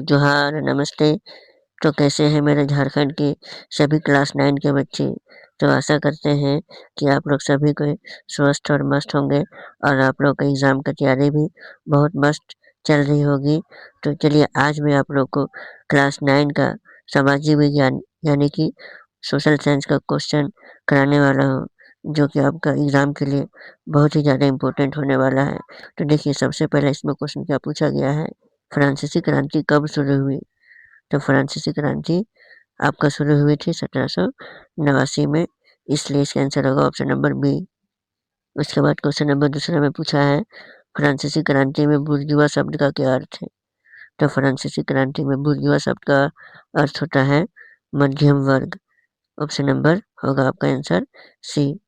जोहार, नमस्ते। तो कैसे हैं मेरे झारखंड के सभी क्लास 9 के बच्चे? तो आशा करते हैं कि आप लोग सभी कोई स्वस्थ और मस्त होंगे और आप लोग का एग्ज़ाम की तैयारी भी बहुत मस्त चल रही होगी। तो चलिए आज मैं आप लोग को क्लास 9 का सामाजिक विज्ञान यानी कि सोशल साइंस का क्वेश्चन कराने वाला हूँ, जो कि आपका एग्ज़ाम के लिए बहुत ही ज़्यादा इम्पोर्टेंट होने वाला है। तो देखिए सबसे पहले इसमें क्वेश्चन क्या पूछा गया है, फ्रांसीसी क्रांति कब शुरू हुई? तो फ्रांसीसी क्रांति आपका शुरू हुई थी 1789 में, इसलिए इसका आंसर होगा ऑप्शन नंबर बी। उसके बाद क्वेश्चन नंबर दूसरा में पूछा है, फ्रांसीसी क्रांति में बुर्जुआ शब्द का क्या अर्थ है? तो फ्रांसीसी क्रांति में बुर्जुआ शब्द का अर्थ होता है मध्यम वर्ग। ऑप्शन नंबर होगा आपका आंसर सी।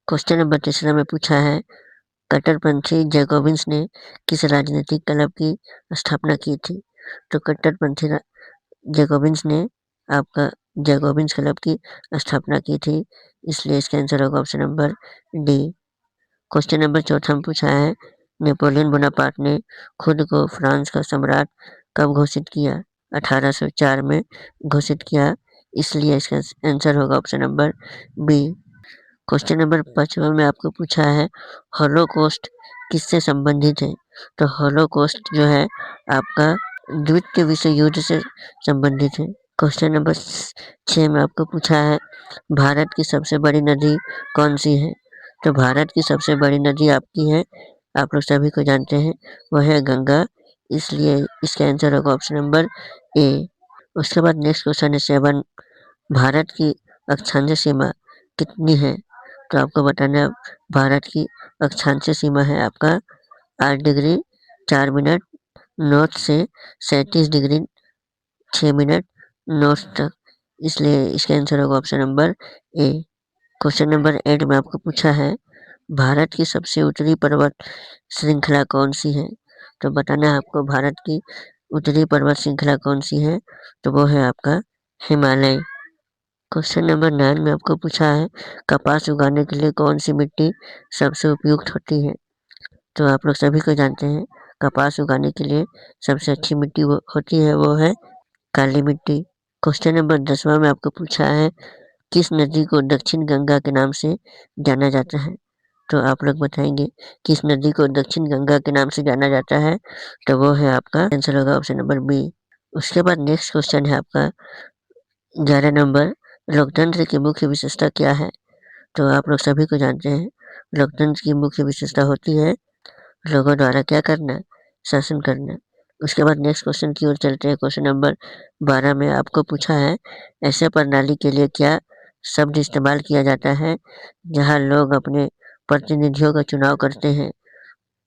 क्वेश्चन नंबर तीसरा में पूछा है, कट्टरपंथी जैकोबिन्स ने किस राजनीतिक क्लब की स्थापना की थी? तो कट्टरपंथी जैकोबिन्स ने आपका जैकोबिन्स क्लब की स्थापना की थी, इसलिए इसका आंसर होगा option number D. Question number चौथा में पूछा है, नेपोलियन बोनापार्ट ने खुद को फ्रांस का सम्राट कब घोषित किया? 1804 में घोषित किया, इसलिए इसका आंसर होगा option number B. Question number 5वां में आपको पूछा है, हॉलोकॉस्ट किससे संबंधित है? तो हॉलोकॉस्ट जो है आपका द्वितीय विश्व युद्ध से संबंधित है। क्वेश्चन नंबर 6 में आपको पूछा है, भारत की सबसे बड़ी नदी कौन सी है? तो भारत की सबसे बड़ी नदी आपकी है, आप लोग सभी को जानते हैं, वह है गंगा, इसलिए इसका आंसर होगा ऑप्शन नंबर ए। उसके बाद नेक्स्ट क्वेश्चन है 7, भारत की अक्षांश सीमा कितनी है? तो आपको बताना है भारत की अक्षांश सीमा है आपका 8 डिग्री 4 मिनट नॉर्थ से 37 डिग्री 6 मिनट नॉर्थ तक, इसलिए इसका आंसर होगा option number A. Question number 8 में आपको पूछा है, भारत की सबसे उत्तरी पर्वत श्रृंखला कौन सी है? तो बताना है आपको भारत की उत्तरी पर्वत श्रृंखला कौन सी है? तो वो है आपका हिमालय। क्वेश्चन नंबर 9 में आपको पूछा है, कपास उगाने के लिए कौन सी मिट्टी सबसे उपयुक्त होती है? तो आप लोग सभी को जानते हैं, कपास उगाने के लिए सबसे अच्छी मिट्टी वो होती है, वो है काली मिट्टी। क्वेश्चन नंबर 10वां में आपको पूछा है, किस नदी को दक्षिण गंगा के नाम से जाना जाता है? तो आप लोग बताएंगे किस नदी को दक्षिण गंगा के नाम से जाना जाता है? तो वो है आपका आंसर होगा ऑप्शन नंबर बी। उसके बाद नेक्स्ट क्वेश्चन है आपका 11 नंबर, लोकतंत्र की मुख्य विशेषता क्या है? तो आप लोग सभी को जानते हैं, लोकतंत्र की मुख्य विशेषता होती है लोगों द्वारा क्या करना? शासन करना। उसके बाद नेक्स्ट क्वेश्चन की ओर चलते हैं। क्वेश्चन नंबर 12 में आपको पूछा है, ऐसे प्रणाली के लिए क्या शब्द इस्तेमाल किया जाता है जहां लोग अपने प्रतिनिधियों का चुनाव करते हैं?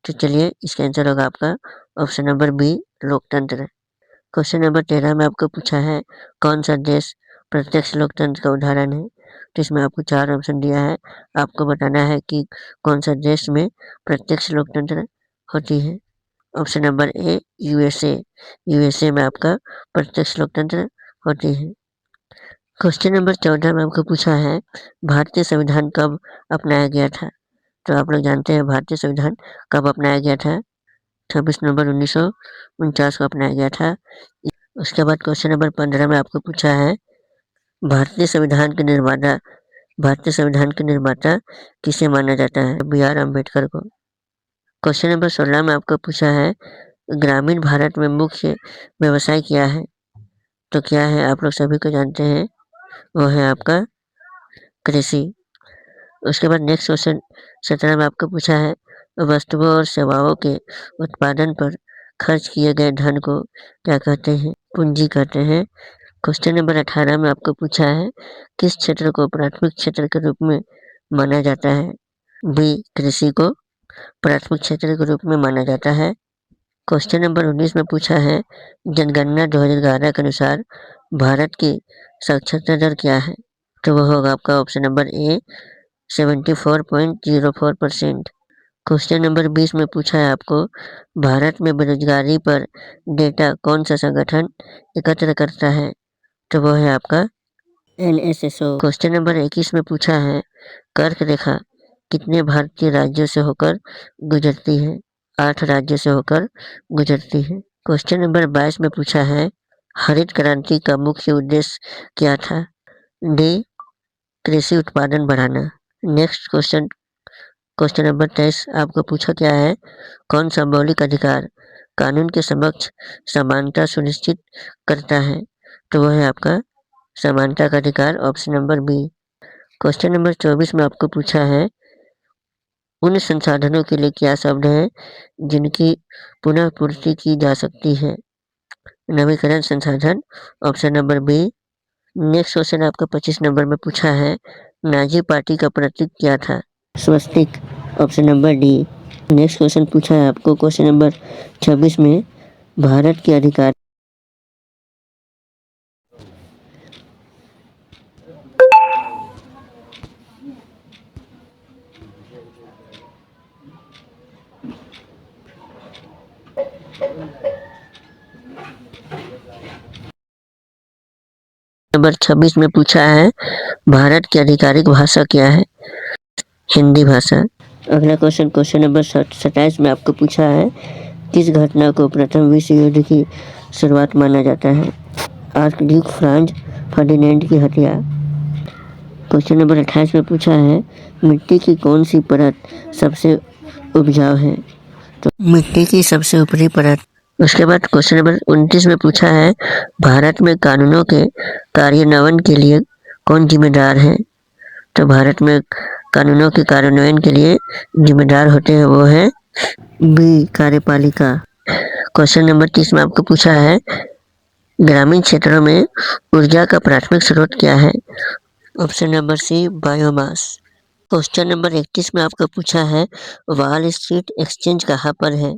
तो चलिए इसका आंसर होगा आपका ऑप्शन नंबर बी, लोकतंत्र। क्वेश्चन नंबर 13 में आपको पूछा है, कौन सा देश प्रत्यक्ष लोकतंत्र का उदाहरण है? तो इसमें आपको 4 ऑप्शन दिया है, आपको बताना है कि कौन सा देश में प्रत्यक्ष लोकतंत्र होती है। Option number A, USA. USA में आपका प्रत्यक्ष लोकतंत्र होती है। क्वेश्चन नंबर 14 में आपको पूछा है, भारतीय संविधान कब अपनाया गया था? तो आप लोग जानते हैं भारतीय संविधान कब अपनाया गया था? 26 नवंबर 1949 को अपनाया गया था। उसके बाद क्वेश्चन नंबर 15 में आपको पूछा है, भारतीय संविधान के निर्माता भारतीय संविधान के निर्माता किसे माना जाता है? बी आर अम्बेडकर को। क्वेश्चन नंबर 16 में आपको पूछा है, ग्रामीण भारत में मुख्य व्यवसाय क्या है? तो क्या है आप लोग सभी को जानते हैं, वो है आपका कृषि। उसके बाद नेक्स्ट क्वेश्चन 17 में आपको पूछा है, वस्तुओं और सेवाओं के उत्पादन पर खर्च किए गए धन को क्या कहते हैं? पूंजी कहते हैं। क्वेश्चन नंबर 18 में आपको पूछा है, किस क्षेत्र को प्राथमिक क्षेत्र के रूप में माना जाता है? बी, कृषि को प्राथमिक क्षेत्र के रूप में माना जाता है। क्वेश्चन नंबर 19 में पूछा है, जनगणना 2011 के अनुसार भारत की साक्षरता दर क्या है? तो वह होगा आपका option number A, 74.04%। Question number 20 में पूछा है आपको, भारत में बेरोजगारी पर डेटा कौन सा संगठन एकत्र करता है? तो वो है आपका NSSO। क्वेश्चन नंबर 21 में पूछा है, कर्क रेखा कितने भारतीय राज्यों से होकर गुजरती है? 8 राज्यों से होकर गुजरती है। क्वेश्चन नंबर 22 में पूछा है, हरित क्रांति का मुख्य उद्देश्य क्या था? डी. कृषि उत्पादन बढ़ाना। नेक्स्ट क्वेश्चन, क्वेश्चन नंबर 23 आपको पूछा क्या है, कौन सा मौलिक अधिकार कानून के समक्ष समानता सुनिश्चित करता है? तो वह है आपका समानता का अधिकार, option number B. Question number 24 में आपको पूछा है, उन संसाधनों के लिए क्या शब्द है जिनकी पुनः पूर्ति की जा सकती है? नवीकरण संसाधन, option number B. Next question आपका 25 नंबर में पूछा है, नाजी पार्टी का प्रतीक क्या था? स्वस्तिक, option number D. Next question पूछा है आपको क्वेश्चन नंबर 26 में, भारत के अधिकार नंबर 26 में पूछा है, भारत की आधिकारिक भाषा क्या है? हिंदी भाषा। अगला क्वेश्चन, क्वेश्चन नंबर 27 में आपको पूछा है, किस घटना को प्रथम विश्व युद्ध की शुरुआत माना जाता है? आर्कड्यूक फ्रांज फर्डिनेंड की हत्या। क्वेश्चन नंबर 28 में पूछा है, मिट्टी की कौन सी परत सबसे उपजाऊ है? तो मिट्टी की सबसे ऊपरी परत। उसके बाद क्वेश्चन नंबर 29 में पूछा है, भारत में कानूनों के कार्यान्वयन के लिए कौन जिम्मेदार है? तो भारत में कानूनों के कार्यान्वयन के लिए जिम्मेदार होते हैं वो है बी, कार्यपालिका। क्वेश्चन नंबर 30 में आपको पूछा है, ग्रामीण क्षेत्रों में ऊर्जा का प्राथमिक स्रोत क्या है? Option number C, biomass. Question number 31 में आपको पूछा है, वॉल स्ट्रीट एक्सचेंज कहाँ पर है?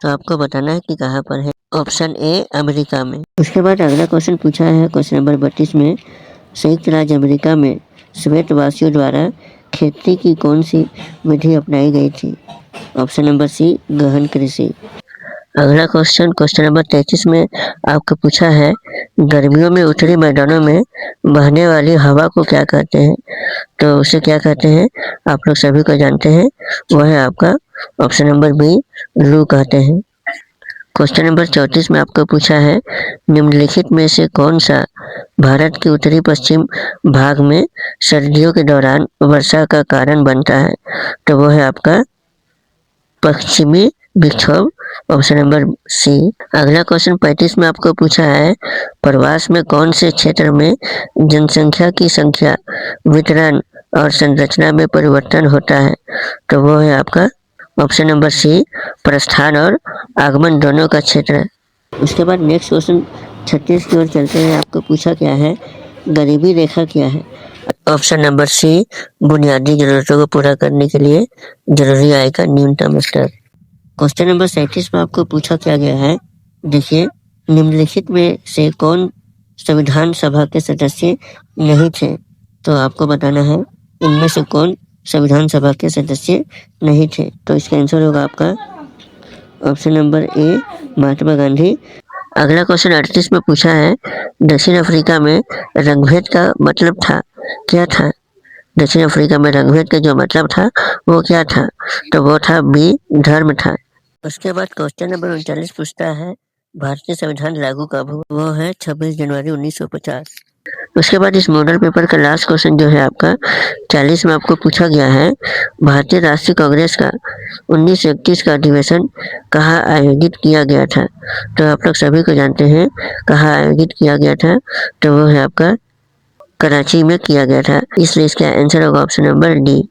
तो आपको बताना है कि कहाँ पर है, ऑप्शन ए, अमेरिका में। उसके बाद अगला क्वेश्चन पूछा है क्वेश्चन नंबर 32 में, संयुक्त राज्य अमेरिका में श्वेतवासियों द्वारा खेती की कौन सी विधि अपनाई गई थी? ऑप्शन नंबर सी, गहन कृषि। अगला क्वेश्चन, क्वेश्चन नंबर 33 में आपको पूछा है, गर्मियों में उत्तरी मैदानों में बहने वाली हवा को क्या कहते हैं? तो उसे क्या कहते हैं आप लोग सभी को जानते हैं, वह है आपका ऑप्शन नंबर बी, लू कहते हैं। क्वेश्चन नंबर 34 में आपको पूछा है, निम्नलिखित में से कौन सा भारत के उत्तरी पश्चिम भाग में सर्दियों के दौरान वर्षा का कारण बनता है? तो वह है आपका पश्चिमी विक्षोभ, ऑप्शन नंबर सी। अगला क्वेश्चन 35 में आपको पूछा है, प्रवास में कौन से क्षेत्र में जनसंख्या की संख्या, वितरण और संरचना में परिवर्तन होता है? तो वो है आपका ऑप्शन नंबर सी, प्रस्थान और आगमन दोनों का क्षेत्र। उसके बाद नेक्स्ट क्वेश्चन 36 की ओर चलते हैं। आपको पूछा क्या है, गरीबी रेखा क्या है? ऑप्शन नंबर सी, बुनियादी जरूरतों को पूरा करने के लिए जरूरी आय का न्यूनतम स्तर। क्वेश्चन नंबर 37 में आपको पूछा क्या गया है, देखिए, निम्नलिखित में से कौन संविधान सभा के सदस्य नहीं थे? तो आपको बताना है इनमें से कौन संविधान सभा के सदस्य नहीं थे। तो इसका आंसर होगा आपका option number A, Mahatma Gandhi. अगला क्वेश्चन 38 में पूछा है, दक्षिण अफ्रीका में रंगभेद का मतलब था, क्या था? दक्षिण अफ्रीका में रंगभेद का जो मतलब था वो क्या था? तो वो था बी, धर्म था। उसके बाद क्वेश्चन नंबर 39 पूछता है, भारतीय संविधान लागू कब हुआ? वो है 26 जनवरी 1950। उसके बाद इस मॉडल पेपर का लास्ट क्वेश्चन जो है आपका 40 में आपको पूछा गया है, भारतीय राष्ट्रीय कांग्रेस का 1931 का अधिवेशन कहाँ आयोजित किया गया था? तो आप लोग सभी को जानते हैं कहाँ आयोजित किया गया था, तो वो है आपका कराची में किया गया था, इसलिए इसका आंसर होगा ऑप्शन नंबर डी।